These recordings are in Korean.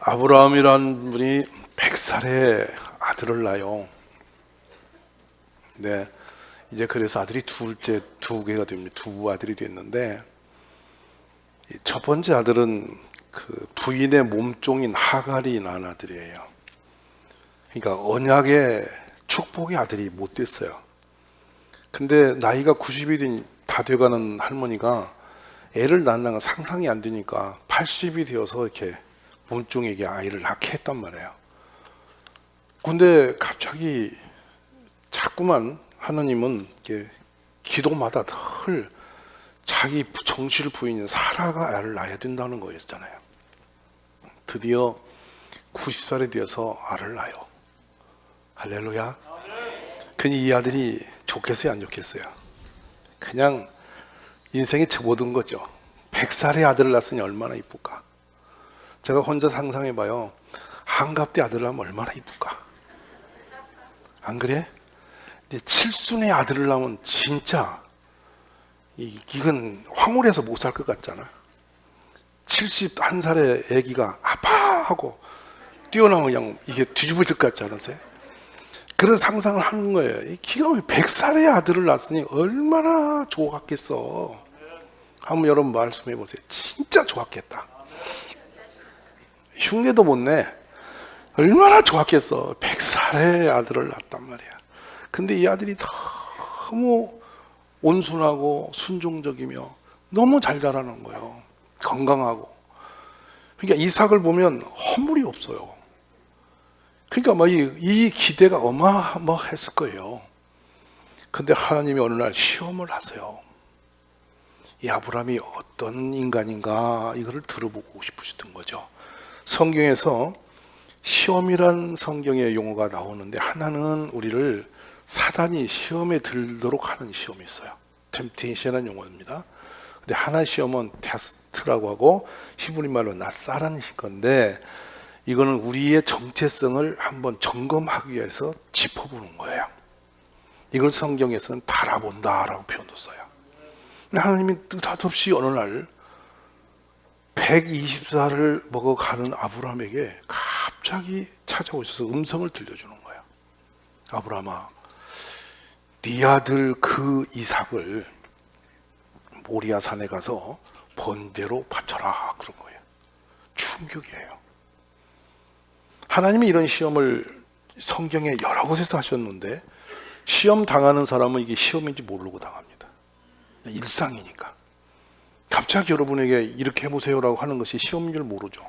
아브라함이라는 분이 100살에 아들을 낳아요. 네, 이제 그래서 아들이 둘째 두 개가 됩니다. 두 아들이 됐는데, 첫 번째 아들은 그 부인의 몸종인 하갈이 낳은 아들이에요. 그러니까 언약의 축복의 아들이 못 됐어요. 근데 나이가 90이 다 돼가는 할머니가 애를 낳는 건 상상이 안 되니까 80이 되어서 이렇게 몸종에게 아이를 낳게 했단 말이에요. 근데 갑자기 자꾸만 하나님은 이렇게 기도마다 늘 자기 정실 부인인 사라가 아이를 낳아야 된다는 거였잖아요. 드디어 90살이 되어서 아를 낳아요. 할렐루야. 그니 이 아들이 좋겠어요, 안 좋겠어요? 그냥 인생에 접어든 거죠. 100살의 아들을 낳았으니 얼마나 이쁠까? 제가 혼자 상상해봐요. 한갑 때 아들을 낳으면 얼마나 이쁠까? 안 그래? 근데 칠순의 아들을 낳으면 진짜 이건 황홀해서 못 살 것 같잖아. 71살의 아기가 아파 하고 뛰어나면 그냥 이게 뒤집어질 것 같지 않으세요? 그런 상상을 하는 거예요. 기가 막히게 100살의 아들을 낳았으니 얼마나 좋았겠어. 한번 여러분 말씀해 보세요. 진짜 좋았겠다. 흉내도 못 내. 얼마나 좋았겠어. 100살의 아들을 낳았단 말이야. 근데 이 아들이 너무 온순하고 순종적이며 너무 잘 자라는 거예요. 건강하고. 그러니까 이삭을 보면 허물이 없어요. 그러니까 막 이 기대가 어마어마했을 거예요. 근데 하나님이 어느 날 시험을 하세요. 이 아브라함이 어떤 인간인가 이거를 들어보고 싶으셨던 거죠. 성경에서 시험이란 성경의 용어가 나오는데, 하나는 우리를 사단이 시험에 들도록 하는 시험이 있어요. 템테이션이라는 용어입니다. 근데 하나 시험은 테스트라고 하고 히브리 말로 낫사라는 건데, 이거는 우리의 정체성을 한번 점검하기 위해서 짚어보는 거예요. 이걸 성경에서는 달아본다라고 표현도 써요. 하나님이 뜻없이 어느 날 120살을 먹어가는 아브라함에게 갑자기 찾아오셔서 음성을 들려주는 거예요. 아브라함아, 네 아들 그 이삭을 모리아 산에 가서 번제로 바쳐라, 그런 거예요. 충격이에요. 하나님이 이런 시험을 성경에 여러 곳에서 하셨는데, 시험 당하는 사람은 이게 시험인지 모르고 당합니다. 일상이니까. 갑자기 여러분에게 이렇게 해보세요라고 하는 것이 시험인 줄 모르죠.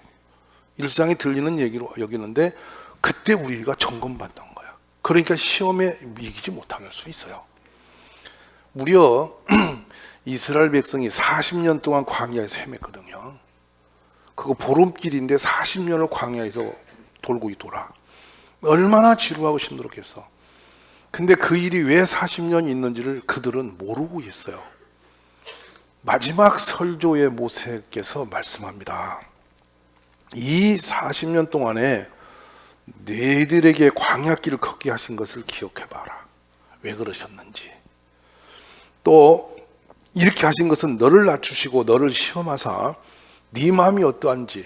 일상에 들리는 얘기로 여기는데, 그때 우리가 점검받는 거야. 그러니까 시험에 이기지 못할 수 있어요. 무려 이스라엘 백성이 40년 동안 광야에서 헤맸거든요. 그거 보름길인데 40년을 광야에서 돌고 있더라. 얼마나 지루하고 힘들었겠어. 근데 그 일이 왜 40년 있는지를 그들은 모르고 있어요. 마지막 설조의 모세께서 말씀합니다. 이 40년 동안에 너희들에게 광야길을 걷게 하신 것을 기억해봐라. 왜 그러셨는지. 또 이렇게 하신 것은 너를 낮추시고 너를 시험하사 네 마음이 어떠한지,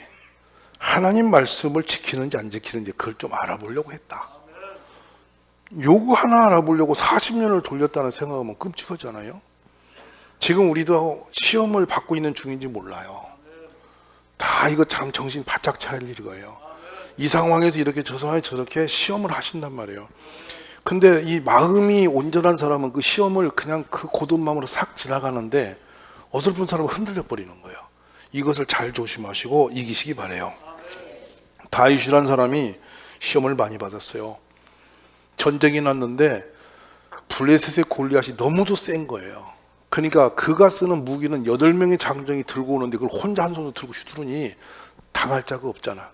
하나님 말씀을 지키는지 안 지키는지 그걸 좀 알아보려고 했다. 요거 하나 알아보려고 40년을 돌렸다는 생각하면 끔찍하잖아요. 지금 우리도 시험을 받고 있는 중인지 몰라요. 다 이거 참 정신 바짝 차릴 일이에요. 이 상황에서 이렇게 저 상황에 저렇게 시험을 하신단 말이에요. 근데 이 마음이 온전한 사람은 그 시험을 그냥 그 고든 마음으로 싹 지나가는데, 어설픈 사람은 흔들려 버리는 거예요. 이것을 잘 조심하시고 이기시기 바래요. 다윗이라는 사람이 시험을 많이 받았어요. 전쟁이 났는데 블레셋의 골리앗이 너무도 센 거예요. 그러니까 그가 쓰는 무기는 8명의 장정이 들고 오는데 그걸 혼자 한 손으로 들고 휘두르니 당할 자가 없잖아.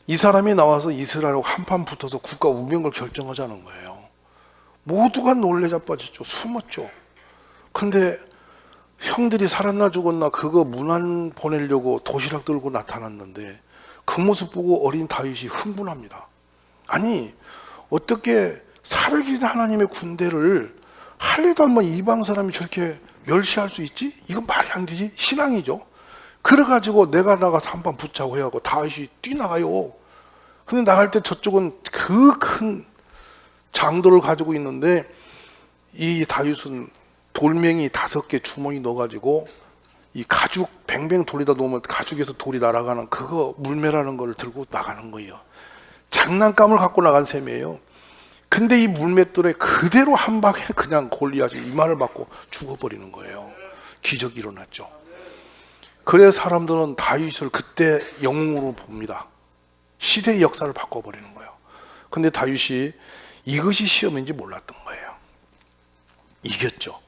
이 사람이 나와서 이스라엘하고 한판 붙어서 국가 운명을 결정하자는 거예요. 모두가 놀래 자빠졌죠. 숨었죠. 근데 형들이 살았나 죽었나 그거 문안 보내려고 도시락 들고 나타났는데, 그 모습 보고 어린 다윗이 흥분합니다. 아니, 어떻게 살아계신 하나님의 군대를 할례도 한번 이방 사람이 저렇게 멸시할 수 있지? 이건 말이 안 되지. 신앙이죠. 그래가지고 내가 나가서 한번 붙자고 해갖고 다윗이 뛰나가요. 근데 나갈 때 저쪽은 그 큰 장도를 가지고 있는데 이 다윗은 돌멩이 5개 주머니 넣어가지고 이 가죽 뱅뱅 돌리다 놓으면 가죽에서 돌이 날아가는 그거 물매라는 걸 들고 나가는 거예요. 장난감을 갖고 나간 셈이에요. 근데 이 물맷돌에 그대로 한 방에 그냥 골리앗이 이마를 맞고 죽어버리는 거예요. 기적이 일어났죠. 그래서 사람들은 다윗을 그때 영웅으로 봅니다. 시대의 역사를 바꿔버리는 거예요. 근데 다윗이 이것이 시험인지 몰랐던 거예요. 이겼죠.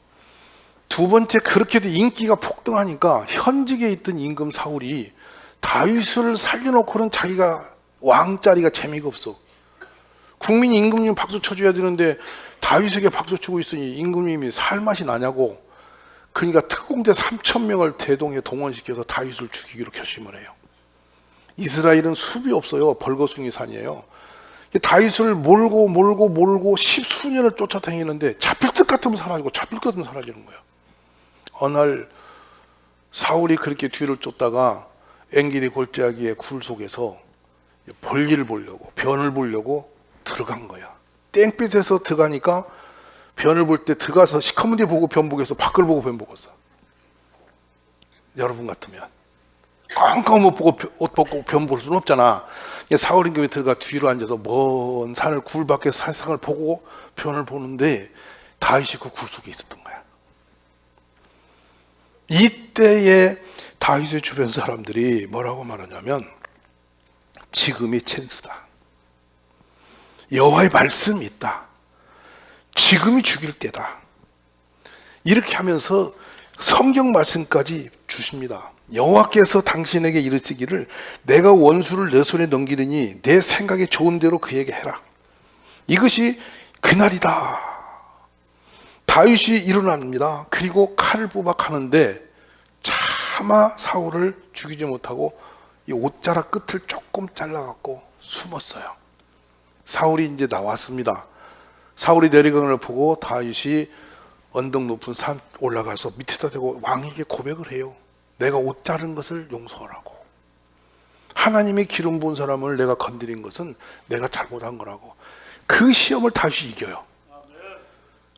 두 번째, 그렇게도 인기가 폭등하니까 현직에 있던 임금 사울이 다윗을 살려놓고는 자기가 왕자리가 재미가 없어. 국민이 임금님 박수 쳐줘야 되는데 다윗에게 박수 치고 있으니 임금님이 살 맛이 나냐고. 그러니까 특공대 3,000명을 대동에 동원시켜서 다윗을 죽이기로 결심을 해요. 이스라엘은 숲이 없어요. 벌거숭이 산이에요. 다윗을 몰고 십수년을 쫓아다니는데 잡힐 것 같으면 사라지고 잡힐 것 같으면 사라지는 거예요. 어느 날 사울이 그렇게 뒤를 쫓다가 엔게디 골짜기의 굴 속에서 볼일을 보려고, 변을 보려고 들어간 거야. 땡빛에서 들어가니까 변을 볼 때 들어가서 시커먼 데 보고 변 보겠어, 밖을 보고 변 보겠어. 여러분 같으면 깜깜 못 보고 옷 벗고 변 볼 수는 없잖아. 사울 임금이 들어가 뒤로 앉아서 먼 산을 굴 밖에서 세상을 보고 변을 보는데 다윗이 그 굴 속에 있었던 거야. 이때에 다윗의 주변 사람들이 뭐라고 말하냐면 지금이 찬스다. 여호와의 말씀이 있다. 지금이 죽일 때다. 이렇게 하면서 성경 말씀까지 주십니다. 여호와께서 당신에게 이르시기를 내가 원수를 내 손에 넘기느니 내 생각에 좋은 대로 그에게 해라. 이것이 그날이다. 다윗이 일어납니다. 그리고 칼을 뽑아 가는데 차마 사울을 죽이지 못하고 이 옷자락 끝을 조금 잘라갖고 숨었어요. 사울이 이제 나왔습니다. 사울이 내려가는 걸 보고 다윗이 언덕 높은 산 올라가서 밑에다 대고 왕에게 고백을 해요. 내가 옷 자른 것을 용서하라고. 하나님의 기름 부은 사람을 내가 건드린 것은 내가 잘못한 거라고. 그 시험을 다시 이겨요.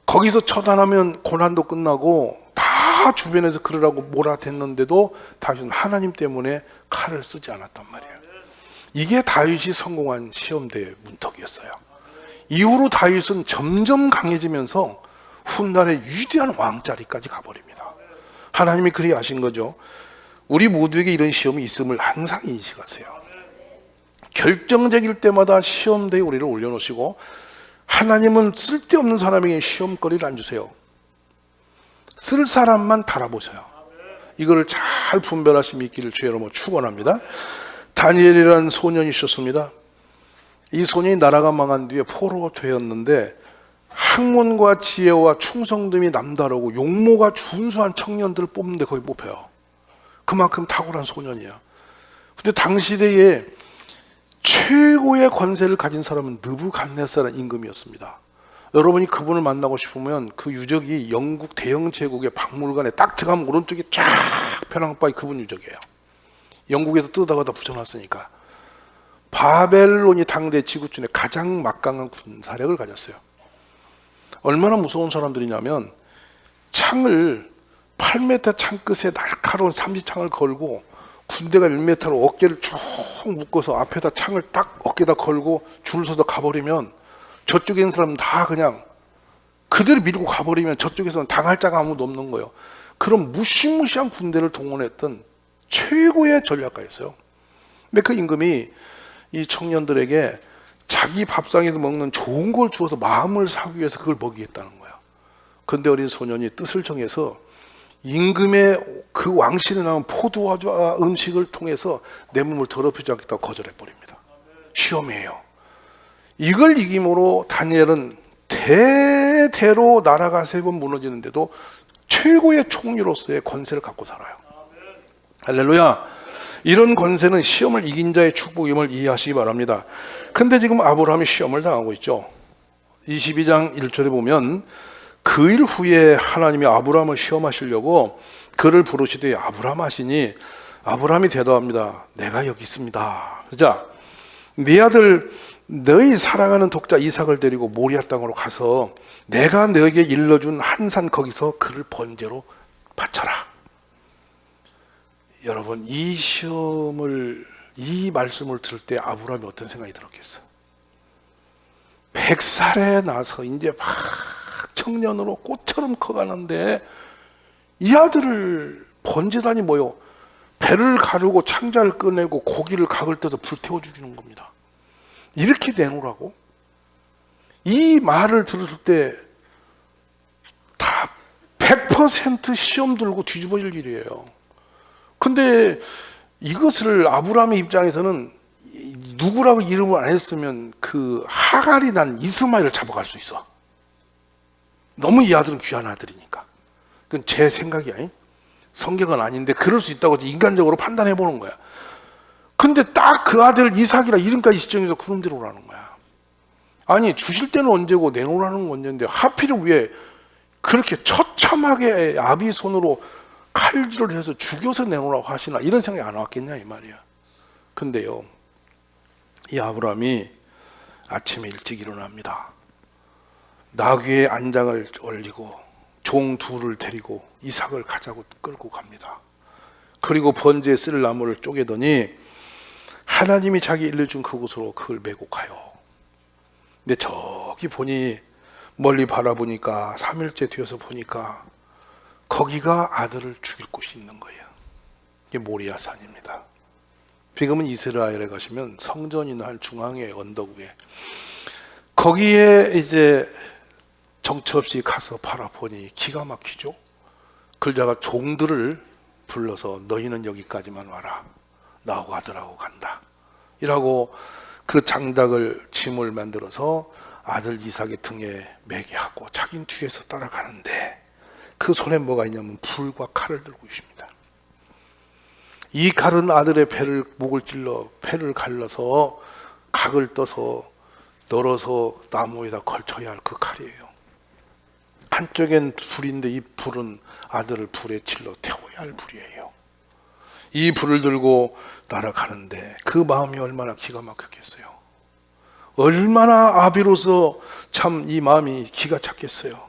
거기서 처단하면 고난도 끝나고 다 주변에서 그러라고 몰아댔는데도 다윗은 하나님 때문에 칼을 쓰지 않았단 말이에요. 이게 다윗이 성공한 시험대의 문턱이었어요. 이후로 다윗은 점점 강해지면서 훗날의 위대한 왕자리까지 가버립니다. 하나님이 그리 아신 거죠. 우리 모두에게 이런 시험이 있음을 항상 인식하세요. 결정적일 때마다 시험대에 우리를 올려놓으시고 하나님은 쓸데없는 사람에게 시험거리를 안 주세요. 쓸 사람만 달아보세요. 이거를 잘 분별하심이 있기를 주의 이름으로 축원합니다. 다니엘이라는 소년이 있었습니다. 이 소년이 나라가 망한 뒤에 포로가 되었는데 학문과 지혜와 충성됨이 남다르고 용모가 준수한 청년들을 뽑는데 거의 뽑혀요. 그만큼 탁월한 소년이야. 근데 당시대에 최고의 권세를 가진 사람은 느부갓네살의 임금이었습니다. 여러분이 그분을 만나고 싶으면 그 유적이 영국 대영 제국의 박물관에 딱 들어가면 오른쪽에 쫙 펴랑바위 그분 유적이에요. 영국에서 뜯어다가 붙여놨으니까. 바벨론이 당대 지구촌에 가장 막강한 군사력을 가졌어요. 얼마나 무서운 사람들이냐면 창을 8m 창 끝에 날카로운 삼지창을 걸고 군대가 1m로 어깨를 쭉 묶어서 앞에다 창을 딱 어깨에다 걸고 줄 서서 가버리면 저쪽에 있는 사람은 다 그냥 그대로 밀고 가버리면 저쪽에서는 당할 자가 아무도 없는 거예요. 그런 무시무시한 군대를 동원했던 최고의 전략가였어요. 근데 그 임금이 이 청년들에게 자기 밥상에서 먹는 좋은 걸 주어서 마음을 사기 위해서 그걸 먹이겠다는 거예요. 그런데 어린 소년이 뜻을 정해서 임금의 그 왕실에 나온 포도와 음식을 통해서 내 몸을 더럽히지 않겠다고 거절해버립니다. 시험이에요. 이걸 이김으로 다니엘은 대대로 나라가 3번 무너지는데도 최고의 총리로서의 권세를 갖고 살아요. 할렐루야. 이런 권세는 시험을 이긴 자의 축복임을 이해하시기 바랍니다. 근데 지금 아브라함이 시험을 당하고 있죠. 22장 1절에 보면 그 일 후에 하나님이 아브라함을 시험하시려고 그를 부르시되 아브라함 하시니 아브라함이 대답합니다. 내가 여기 있습니다. 자, 네 아들 너희 사랑하는 독자 이삭을 데리고 모리아 땅으로 가서 내가 너에게 일러준 한 산 거기서 그를 번제로 바쳐라. 여러분, 이 말씀을 들을 때 아브라함이 어떤 생각이 들었겠어요? 100살에 나서 이제 막 청년으로 꽃처럼 커가는데 이 아들을 번제단이 뭐요? 배를 가르고 창자를 꺼내고 고기를 각을 떠서 불태워 주는 겁니다. 이렇게 내놓으라고? 이 말을 들었을 때 다 100% 시험 들고 뒤집어질 일이에요. 근데 이것을 아브라함의 입장에서는 누구라고 이름을 안 했으면 그 하갈이 난 이스마엘을 잡아갈 수 있어. 너무 이 아들은 귀한 아들이니까. 그건 제 생각이 아니? 성경은 아닌데 그럴 수 있다고 인간적으로 판단해 보는 거야. 근데 딱 그 아들 이삭이라 이름까지 지정해서 그런 대로 오라는 거야. 아니, 주실 때는 언제고 내놓으라는 건 언제인데 하필을 왜 그렇게 처참하게 아비 손으로 칼질을 해서 죽여서 내놓으라고 하시나, 이런 생각이 안 왔겠냐 이 말이야. 근데요, 이 아브라함이 아침에 일찍 일어납니다. 나귀의 안장을 올리고 종 둘을 데리고 이삭을 가자고 끌고 갑니다. 그리고 번제에 쓸 나무를 쪼개더니 하나님이 자기 일러준 그곳으로 그걸 메고 가요. 근데 저기 보니, 멀리 바라보니까 3일째 뒤에서 보니까 거기가 아들을 죽일 곳이 있는 거예요. 이게 모리아 산입니다. 지금은 이스라엘에 가시면 성전이 난 중앙의 언덕 위에, 거기에 이제 정처 없이 가서 바라보니 기가 막히죠. 그러다가 종들을 불러서 너희는 여기까지만 와라, 나하고 아들하고 간다 이라고 그 장닭을 짐을 만들어서 아들 이삭의 등에 매게 하고 자기는 뒤에서 따라가는데 그 손에 뭐가 있냐면 불과 칼을 들고 있습니다. 이 칼은 아들의 목을 찔러 배를 갈라서 각을 떠서 널어서 나무에다 걸쳐야 할 그 칼이에요. 한쪽엔 불인데 이 불은 아들을 불에 질러 태워야 할 불이에요. 이 불을 들고 날아가는데 그 마음이 얼마나 기가 막혔겠어요. 얼마나 아비로서 참 이 마음이 기가 찼겠어요.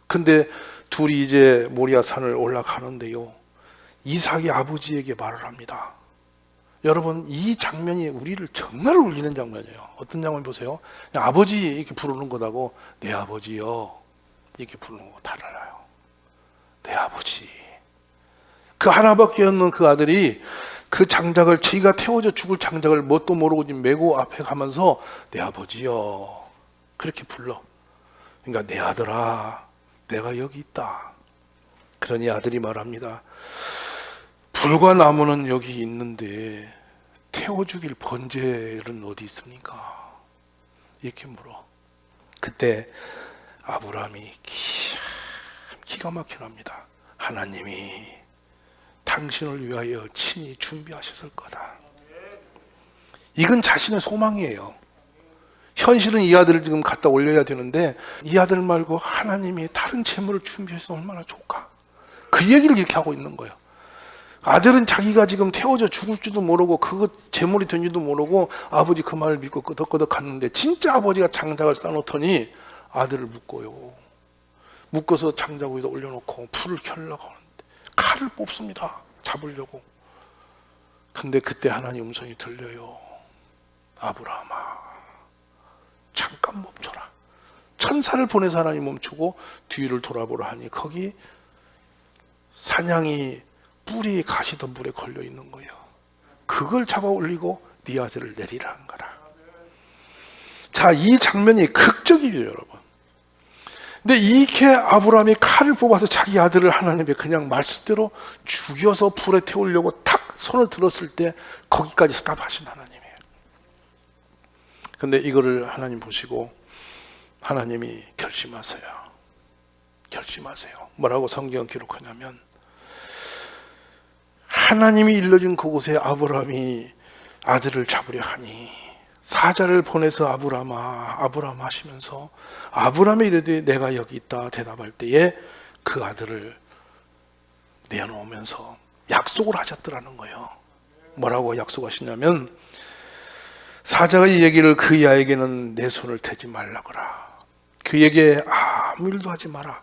근데 둘이 이제 모리아 산을 올라가는데요, 이삭이 아버지에게 말을 합니다. 여러분, 이 장면이 우리를 정말 울리는 장면이에요. 어떤 장면 보세요. 그냥 아버지 이렇게 부르는 것하고 내 아버지요 이렇게 부르는 거 달라요. 내 아버지. 그 하나밖에 없는 그 아들이 그 장작을, 지가 태워져 죽을 장작을 뭣도 모르고 지금 메고 앞에 가면서 내 아버지요 그렇게 불러. 그러니까 내 아들아, 내가 여기 있다. 그러니 아들이 말합니다. 불과 나무는 여기 있는데 태워 죽일 번제는 어디 있습니까? 이렇게 물어. 그때 아브라함이 기가 막혀납니다. 하나님이 당신을 위하여 친히 준비하셨을 거다. 이건 자신의 소망이에요. 현실은 이 아들을 지금 갖다 올려야 되는데 이 아들 말고 하나님이 다른 재물을 준비했으면 얼마나 좋을까. 그 얘기를 이렇게 하고 있는 거예요. 아들은 자기가 지금 태워져 죽을지도 모르고 그거 재물이 된지도 모르고 아버지 그 말을 믿고 끄덕끄덕 갔는데, 진짜 아버지가 장작을 쌓아놓더니 아들을 묶어요. 묶어서 장작 위에다 올려놓고 불을 켜려고 하는데 칼을 뽑습니다. 잡으려고. 근데 그때 하나님 음성이 들려요. 아브라함아, 잠깐 멈춰라. 천사를 보내서 하나님 멈추고 뒤를 돌아보라 하니 거기 사냥이 뿔이 가시던 물에 걸려 있는 거예요. 그걸 잡아 올리고 네 아들을 내리라 한 거라. 자, 이 장면이 극적이에요, 여러분. 근데 이렇게 아브라함이 칼을 뽑아서 자기 아들을 하나님의 그냥 말씀대로 죽여서 불에 태우려고 탁 손을 들었을 때 거기까지 스탑하신 하나님이에요. 근데 이거를 하나님 보시고 하나님이 결심하세요. 결심하세요. 뭐라고 성경 기록하냐면, 하나님이 일러준 그곳에 아브라함이 아들을 잡으려 하니 사자를 보내서 아브라함아 아브라함 하시면서 아브라함이 이르되 내가 여기 있다 대답할 때에 그 아들을 내놓으면서 약속을 하셨더라는 거예요. 뭐라고 약속하시냐면, 사자가 이 얘기를 그 아이에게는 내 손을 대지 말라거라. 그에게 아무 일도 하지 마라.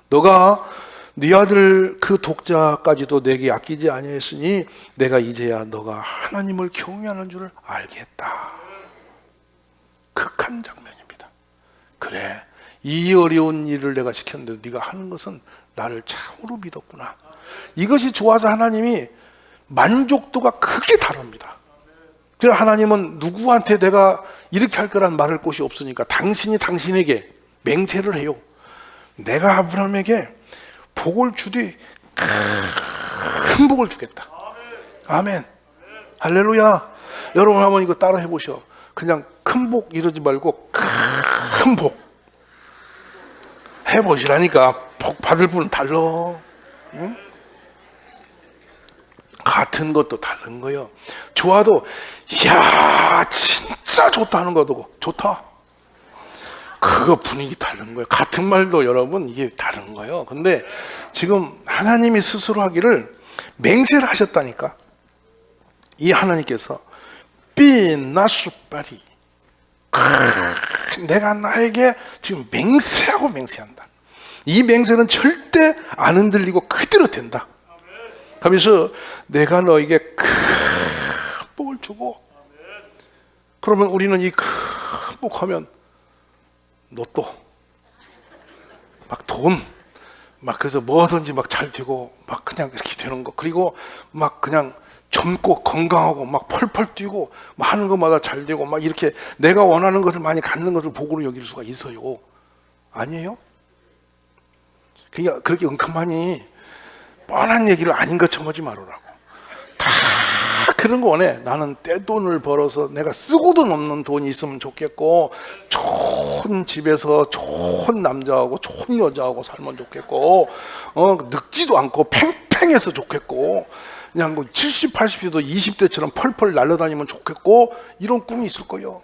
너가 네 아들 그 독자까지도 내게 아끼지 아니했으니 내가 이제야 너가 하나님을 경외하는 줄을 알겠다. 극한 장면입니다. 그래, 이 어려운 일을 내가 시켰는데 네가 하는 것은 나를 참으로 믿었구나. 이것이 좋아서 하나님이 만족도가 크게 다릅니다. 그래서 하나님은 누구한테 내가 이렇게 할 거란 말할 곳이 없으니까 당신이 당신에게 맹세를 해요. 내가 아브라함에게 복을 주되 큰 복을 주겠다. 아멘. 할렐루야. 여러분 한번 이거 따라 해보셔. 그냥 큰 복 이러지 말고 큰 복 해보시라니까. 복 받을 분은 달라. 응? 같은 것도 다른 거예요. 좋아도 이야 진짜 좋다 하는 것도 좋다. 그거 분위기 다른 거예요. 같은 말도 여러분 이게 다른 거예요. 근데 지금 하나님이 스스로 하기를 맹세를 하셨다니까. 이 하나님께서 삐나수빠리 내가 나에게 지금 맹세하고 맹세한다. 이 맹세는 절대 안 흔들리고 그대로 된다. 그래서 내가 너에게 큰 복을 주고, 그러면 우리는 이 큰 복하면 로또 막 돈 막 그래서 뭐든지 막 잘 되고 막 그냥 이렇게 되는 거, 그리고 막 그냥 젊고 건강하고 막 펄펄 뛰고 막 하는 것마다 잘 되고 막 이렇게 내가 원하는 것을 많이 갖는 것을 복으로 여길 수가 있어요. 아니에요? 그러니까 그렇게 은큼하니 뻔한 얘기를 아닌 것처럼 하지 말으라고. 다 그런 거 원해. 나는 떼돈을 벌어서 내가 쓰고도 넘는 돈이 있으면 좋겠고, 좋은 집에서 좋은 남자하고 좋은 여자하고 살면 좋겠고, 늙지도 않고 팽팽해서 좋겠고, 그냥 뭐 70, 80대도 20대처럼 펄펄 날아다니면 좋겠고, 이런 꿈이 있을 거예요.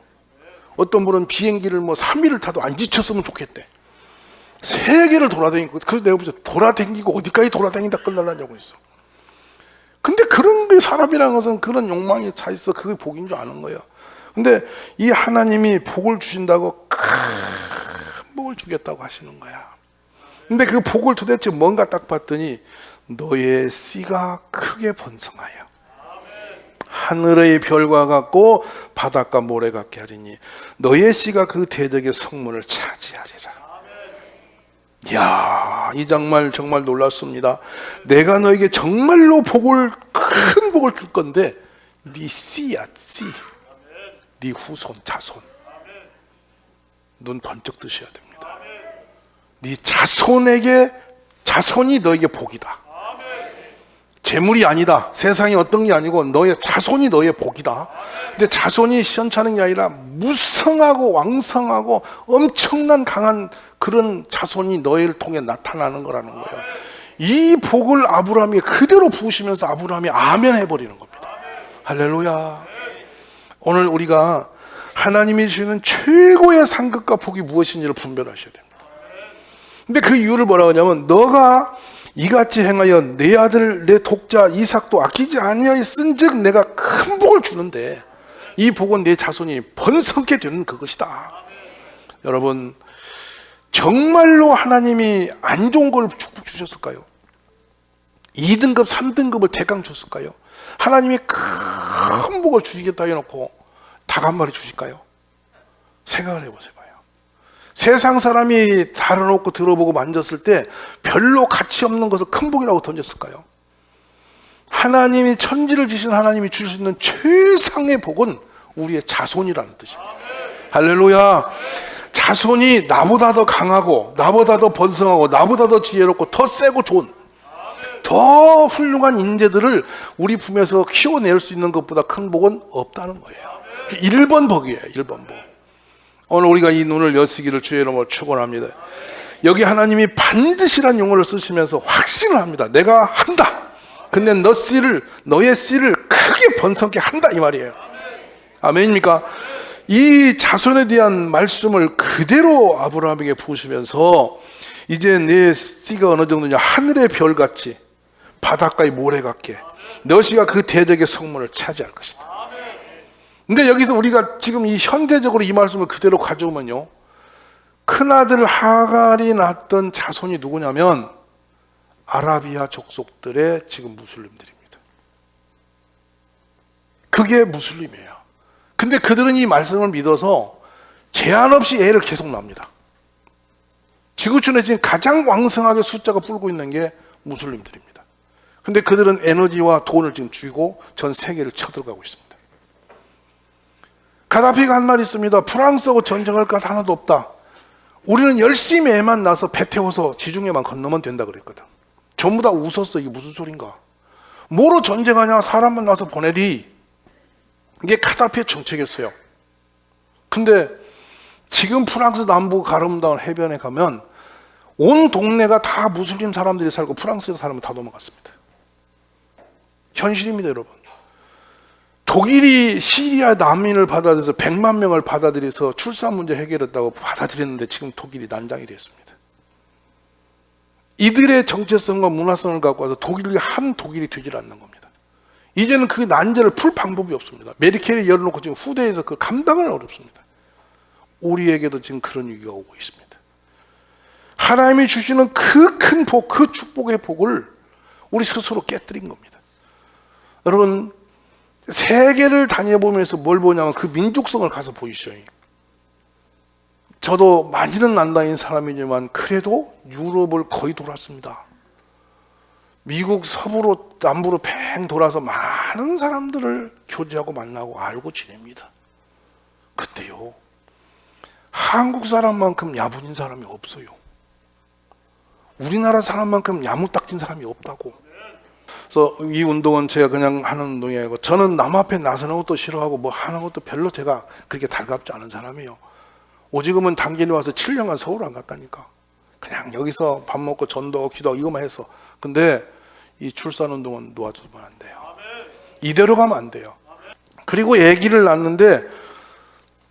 어떤 분은 비행기를 뭐 3일을 타도 안 지쳤으면 좋겠대. 세계를 돌아다니고, 그래서 내가 보자 돌아다니고 어디까지 돌아다니다 끝날라냐고 있어. 근데 그런 게 사람이라는 것은 그런 욕망이 차 있어. 그게 복인 줄 아는 거예요. 근데 이 하나님이 복을 주신다고 큰 복을 주겠다고 하시는 거야. 근데 그 복을 도대체 뭔가 딱 봤더니 너의 씨가 크게 번성하여 하늘의 별과 같고 바닷가 모래 같게 하리니 너의 씨가 그 대적의 성문을 차지하리라. 이야, 이 정말 놀랐습니다. 내가 너에게 정말로 큰 복을 줄 건데 네 씨야, 씨. 네 후손, 자손. 눈 번쩍 뜨셔야 됩니다. 네 자손이 너에게 복이다. 재물이 아니다. 세상이 어떤 게 아니고 너의 자손이 너의 복이다. 근데 자손이 시원찮은 게 아니라 무성하고 왕성하고 엄청난 강한 그런 자손이 너희를 통해 나타나는 거라는 거예요. 이 복을 아브라함이 그대로 부으시면서 아브라함이 아멘 해버리는 겁니다. 할렐루야. 오늘 우리가 하나님이 주시는 최고의 상급과 복이 무엇인지를 분별하셔야 됩니다. 근데 그 이유를 뭐라고 하냐면, 너가 이같이 행하여 내 아들 내 독자 이삭도 아끼지 아니하여 쓴즉 내가 큰 복을 주는데 이 복은 내 자손이 번성케 되는 그것이다. 여러분, 정말로 하나님이 안 좋은 걸 축복 주셨을까요? 2등급 3등급을 대강 줬을까요? 하나님이 큰 복을 주시겠다 해놓고 닭 한 마리 주실까요? 생각을 해보세요. 세상 사람이 다뤄놓고 들어보고 만졌을 때 별로 가치 없는 것을 큰 복이라고 던졌을까요? 하나님이 천지를 지신 하나님이 주실 수 있는 최상의 복은 우리의 자손이라는 뜻입니다. 할렐루야. 자손이 나보다 더 강하고 나보다 더 번성하고 나보다 더 지혜롭고 더 세고 좋은 더 훌륭한 인재들을 우리 품에서 키워낼 수 있는 것보다 큰 복은 없다는 거예요. 1번 복이에요. 1번 복. 오늘 우리가 이 눈을 여시기를 주의 이름으로 축원합니다. 여기 하나님이 반드시란 용어를 쓰시면서 확신을 합니다. 내가 한다. 근데 너의 씨를 크게 번성케 한다 이 말이에요. 아멘입니까? 이 자손에 대한 말씀을 그대로 아브라함에게 부으시면서 이제 내 씨가 어느 정도냐, 하늘의 별같이 바닷가의 모래 같게 너시가 그 대적의 성문을 차지할 것이다. 근데 여기서 우리가 지금 이 현대적으로 이 말씀을 그대로 가져오면요, 큰아들 하갈이 낳았던 자손이 누구냐면 아라비아 족속들의 지금 무슬림들입니다. 그게 무슬림이에요. 근데 그들은 이 말씀을 믿어서 제한 없이 애를 계속 낳습니다. 지구촌에 지금 가장 왕성하게 숫자가 불고 있는 게 무슬림들입니다. 근데 그들은 에너지와 돈을 지금 쥐고 전 세계를 쳐들어가고 있습니다. 가다피가 한 말이 있습니다. 프랑스하고 전쟁할 것 하나도 없다. 우리는 열심히 애만 낳아서 배 태워서 지중해만 건너면 된다 그랬거든. 전부 다 웃었어. 이게 무슨 소린가. 뭐로 전쟁하냐. 사람만 낳아서 보내리. 이게 가다피의 정책이었어요. 근데 지금 프랑스 남부 가름다운 해변에 가면 온 동네가 다 무슬림 사람들이 살고 프랑스에서 사람은 다 넘어갔습니다. 현실입니다, 여러분. 독일이 시리아 난민을 받아들여서 100만 명을 받아들여서 출산 문제 해결했다고 받아들였는데 지금 독일이 난장이 됐습니다. 이들의 정체성과 문화성을 갖고 와서 한 독일이 되질 않는 겁니다. 이제는 그 난제를 풀 방법이 없습니다. 메르켈이 열어놓고 지금 후대에서 그 감당은 어렵습니다. 우리에게도 지금 그런 위기가 오고 있습니다. 하나님이 주시는 그 큰 복, 그 축복의 복을 우리 스스로 깨뜨린 겁니다. 여러분, 세계를 다녀보면서 뭘 보냐면 그 민족성을 가서 보이시죠. 저도 많이는 안 다닌 사람이지만 그래도 유럽을 거의 돌았습니다. 미국 서부로 남부로 팽 돌아서 많은 사람들을 교제하고 만나고 알고 지냅니다. 근데요, 한국 사람만큼 야분인 사람이 없어요. 우리나라 사람만큼 야무딱진 사람이 없다고. 그래서 이 운동은 제가 그냥 하는 운동이 아니고, 저는 남 앞에 나서는 것도 싫어하고 뭐 하는 것도 별로 제가 그렇게 달갑지 않은 사람이에요. 오지금은 단길에 와서 7년간 서울 안 갔다니까. 그냥 여기서 밥 먹고 전도 기도 이거만 했어. 근데 이 출산 운동은 놓아주면 안 돼요. 이대로 가면 안 돼요. 그리고 아기를 낳는데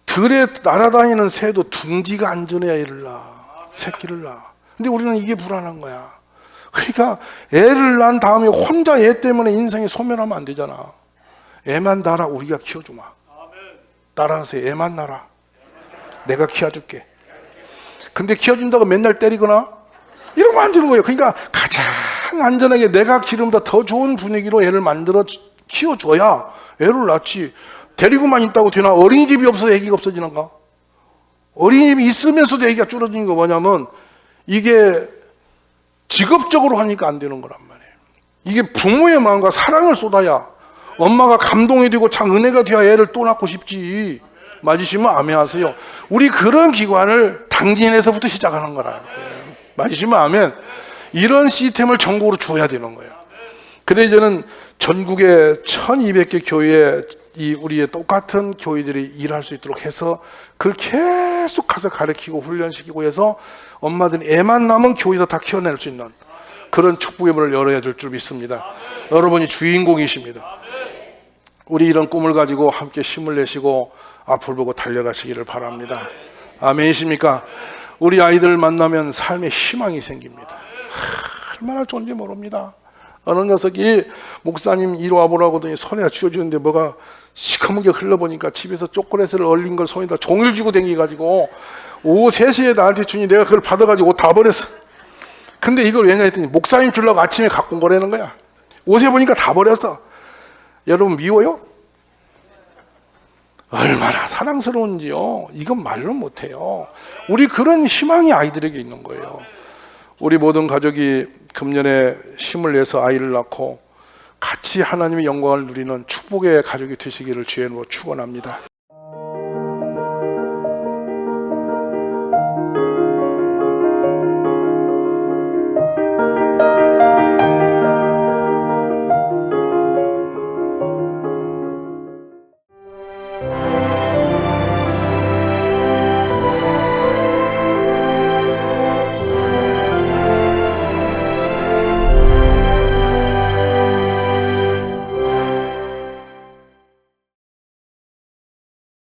들에 날아다니는 새도 둥지가 안전해야 애를 낳아. 새끼를 낳아. 근데 우리는 이게 불안한 거야. 그러니까 애를 낳은 다음에 혼자 애 때문에 인생이 소멸하면 안 되잖아. 애만 낳아. 우리가 키워주마. 따라하세요. 애만 낳아. 내가 키워줄게. 근데 키워준다고 맨날 때리거나 이러면 안 되는 거예요. 그러니까 가장 안전하게 내가 기름보다 더 좋은 분위기로 애를 만들어 키워줘야 애를 낳지. 데리고만 있다고 되나? 어린이집이 없어서 애기가 없어지는가? 어린이집이 있으면서도 애기가 줄어드는 거 뭐냐면 이게 직업적으로 하니까 안 되는 거란 말이에요. 이게 부모의 마음과 사랑을 쏟아야 엄마가 감동이 되고 참 은혜가 돼야 애를 또 낳고 싶지. 맞으시면 아멘 하세요. 우리 그런 기관을 당진에서부터 시작하는 거라. 맞으시면 아멘. 이런 시스템을 전국으로 줘야 되는 거예요. 그래 저는 전국의 1200개 교회에 이 우리의 똑같은 교회들이 일할 수 있도록 해서 그걸 계속 가서 가르치고 훈련시키고 해서 엄마들이 애만 낳으면 교회에서 다 키워낼 수 있는 그런 축복의 문을 열어야 될 줄 믿습니다. 여러분이 주인공이십니다. 우리 이런 꿈을 가지고 함께 힘을 내시고 앞을 보고 달려가시기를 바랍니다. 아멘이십니까? 우리 아이들 만나면 삶에 희망이 생깁니다. 얼마나 좋은지 모릅니다. 어느 녀석이 목사님 이리 와보라고 하더니 손에다 쥐어주는데 뭐가 시커멓게 흘러보니까 집에서 초콜릿을 얼린 걸 손에다 종이를 쥐고 다니가지고 오후 3시에 나한테 주니 내가 그걸 받아가지고 옷 다 버렸어. 근데 이걸 왜냐 했더니 목사님 주려고 아침에 갖고 온 거라는 거야. 옷에 보니까 다 버렸어. 여러분 미워요? 얼마나 사랑스러운지요. 이건 말로 못해요. 우리 그런 희망이 아이들에게 있는 거예요. 우리 모든 가족이 금년에 힘을 내서 아이를 낳고 같이 하나님의 영광을 누리는 축복의 가족이 되시기를 주의 이름으로 축원합니다.